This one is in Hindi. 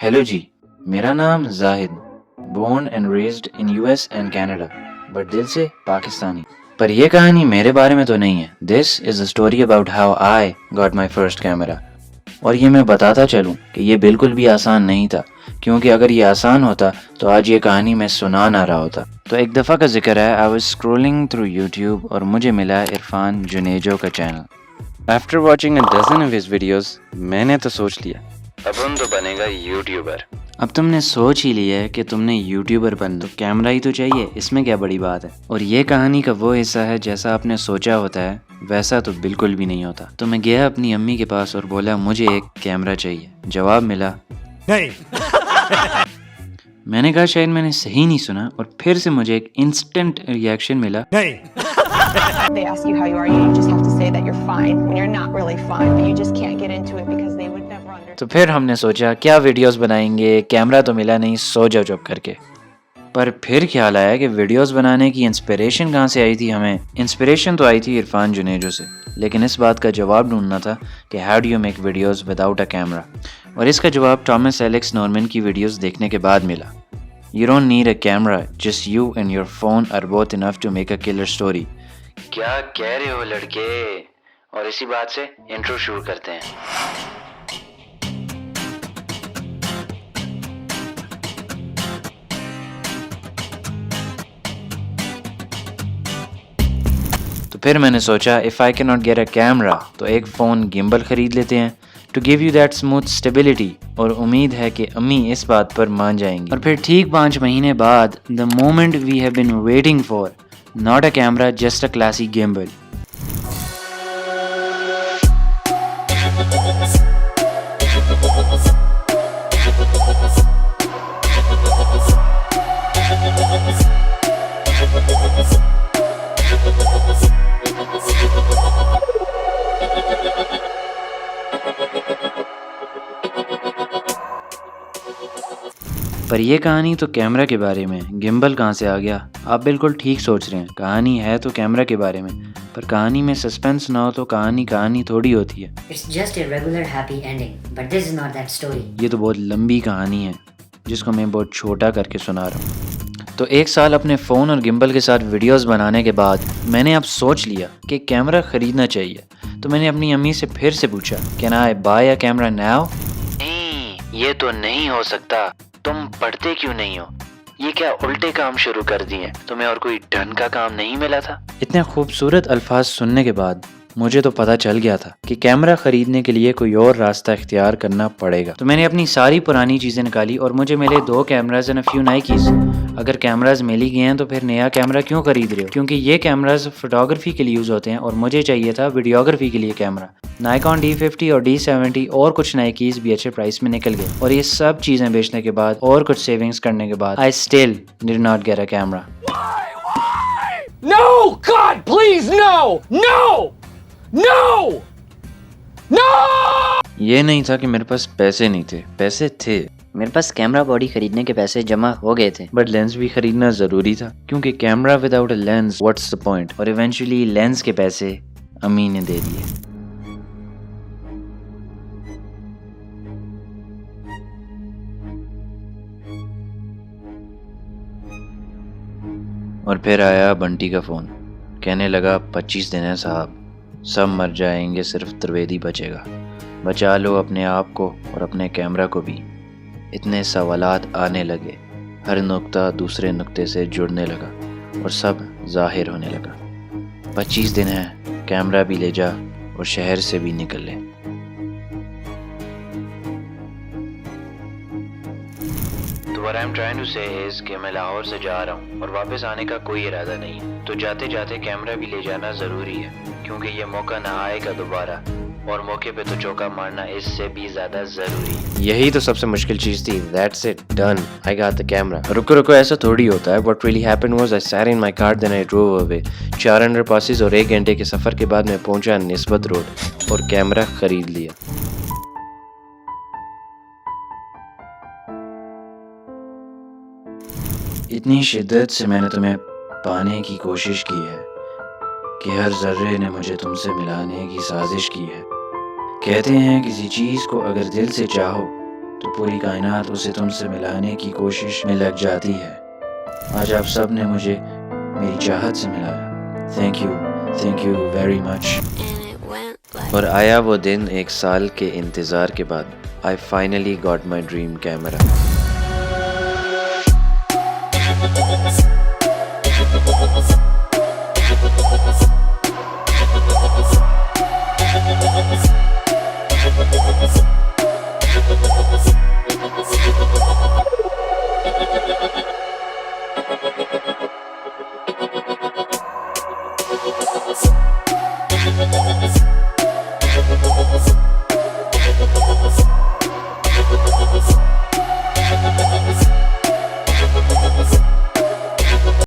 हेलो जी, मेरा नाम Zahid, born and raised in US and Canada, but दिल से पाकिस्तानी। पर यह कहानी मेरे बारे में तो नहीं है। This is a story about how I got my first camera. और ये मैं बताता चलूं कि ये बिल्कुल भी आसान नहीं था, क्योंकि अगर ये आसान होता तो आज ये कहानी मैं सुना ना रहा होता। तो एक दफ़ा का जिक्र है, I was scrolling through YouTube और मुझे मिला इरफान जुनेजो का channel. After watching a dozen of his videos, मैंने तो सोच लिया अब उन तो बनेगा यूट्यूबर। अब तुमने सोच ही लिया है कि तुमने यूट्यूबर बन, तो कैमरा ही तो चाहिए, इसमें क्या बड़ी बात है। और ये कहानी का वो हिस्सा है जैसा आपने सोचा होता है वैसा तो बिल्कुल भी नहीं होता। तो मैं गया अपनी अम्मी के पास और बोला मुझे एक कैमरा चाहिए। जवाब मिला नहीं। मैंने कहा शायद मैंने सही नहीं सुना, और फिर से मुझे एक इंस्टेंट रिएक्शन मिला नहीं। They ask you how you are, you just have to say that you're fine when you're not really fine, but you just can't get into it because they would never understand. तो फिर हमने सोचा क्या वीडियोस बनाएंगे, कैमरा तो मिला नहीं, सो जाओ चुप करके। पर फिर ख्याल आया कि वीडियोस बनाने की इंस्पिरेशन कहाँ से आई थी हमें। इंस्पिरेशन तो आई थी इरफान जुनेजो से, लेकिन इस बात का जवाब ढूंढना था कि how do you make videos without a camera. और इसका जवाब थॉमस एलेक्स नॉर्मन की वीडियोस देखने के बाद मिला। You don't need a camera, just you and your phone are both enough to make a killer story. क्या कह रहे हो लड़के। और इसी बात से इंट्रो शुरू करते हैं। तो फिर मैंने सोचा if I can not get a camera तो एक फ़ोन गिम्बल ख़रीद लेते हैं to give you that smooth stability. और उम्मीद है कि अम्मी इस बात पर मान जाएंगी। और फिर ठीक 5 महीने बाद, the moment we have been waiting for, not a camera, just a classic gimbal. पर यह कहानी तो कैमरा के बारे में, गिम्बल कहाँ से आ गया। आप बिल्कुल ठीक सोच रहे हैं, कहानी है तो कैमरा के बारे में, पर कहानी में सस्पेंस ना हो तो कहानी कहानी थोड़ी होती है। It's just a regular happy ending, but this is not that story. ये तो बहुत लंबी कहानी है जिसको मैं बहुत छोटा करके सुना रहा हूँ। तो 1 साल अपने फ़ोन और गिम्बल के साथ वीडियोस बनाने के बाद मैंने अब सोच लिया कि कैमरा ख़रीदना चाहिए। तो मैंने अपनी अम्मी से फिर से पूछा, can I buy a camera now? नहीं, ये तो नहीं हो सकता। तुम पढ़ते क्यों नहीं हो? ये क्या उल्टे काम शुरू कर दिए? तुम्हें और कोई ढंग का काम नहीं मिला था? इतने खूबसूरत अल्फाज सुनने के बाद मुझे तो पता चल गया था कि कैमरा खरीदने के लिए कोई और रास्ता इख्तियार करना पड़ेगा। तो मैंने अपनी सारी पुरानी चीज़ें निकाली और मुझे मिले 2 कैमराज एंड अ फ्यू नाइकीज। अगर कैमराज मिल ही गए हैं तो फिर नया कैमरा क्यों खरीद रहे हो? क्योंकि ये कैमराज फोटोग्राफी के लिए यूज़ होते हैं और मुझे चाहिए था वीडियोग्राफी के लिए कैमरा। नाइकॉन D50 और D70 और कुछ नाइकीज भी अच्छे प्राइस में निकल गए। और ये सब चीज़ें बेचने के बाद और कुछ सेविंग्स करने के बाद I still did not get a camera. No! God, please, no! No! No! No! ये नहीं था कि मेरे पास पैसे नहीं थे, पैसे थे। मेरे पास कैमरा बॉडी खरीदने के पैसे जमा हो गए थे, बट लेंस भी खरीदना जरूरी था, क्योंकि camera without a lens what's the point. और इवेंचुअली लेंस के पैसे अम्मी ने दे दिए। और फिर आया बंटी का फ़ोन, कहने लगा 25 दिन है साहब, सब मर जाएंगे, सिर्फ त्रिवेदी बचेगा, बचा लो अपने आप को और अपने कैमरा को भी। इतने सवालात आने लगे, हर नुक्ता दूसरे नुक्ते से जुड़ने लगा और सब जाहिर होने लगा। 25 दिन है, कैमरा भी ले जा और शहर से भी निकल ले। तो what I'm trying to say is कि मैं लाहौर से जा रहा हूँ और वापस आने का कोई इरादा नहीं है। तो जाते जाते कैमरा भी ले जाना ज़रूरी है, क्योंकि ये मौका ना आएगा दोबारा, और मौके पे तो चौका मारना इससे भी ज़्यादा ज़रूरी है। यही तो सबसे मुश्किल चीज़ थी। That's it, done, I got the camera। रुको रुको, ऐसा थोड़ी होता है। What really happened was I sat in my car, then I drove away। 4 underpasses और 1 घंटे के सफ़र के बाद मैं पहुँचा निस्बत रोड और कैमरा ख़रीद लिया। इतनी शिद्दत से मैंने तुम्हें पाने की कोशिश की है कि हर जर्रे ने मुझे तुमसे मिलाने की साजिश की है। कहते हैं किसी चीज़ को अगर दिल से चाहो तो पूरी कायनात उसे तुमसे मिलाने की कोशिश में लग जाती है। आज आप सब ने मुझे मेरी चाहत से मिलाया। Thank you very much. और आया वो दिन 1 साल के इंतज़ार के बाद। I finally got my dream camera. We'll be right back.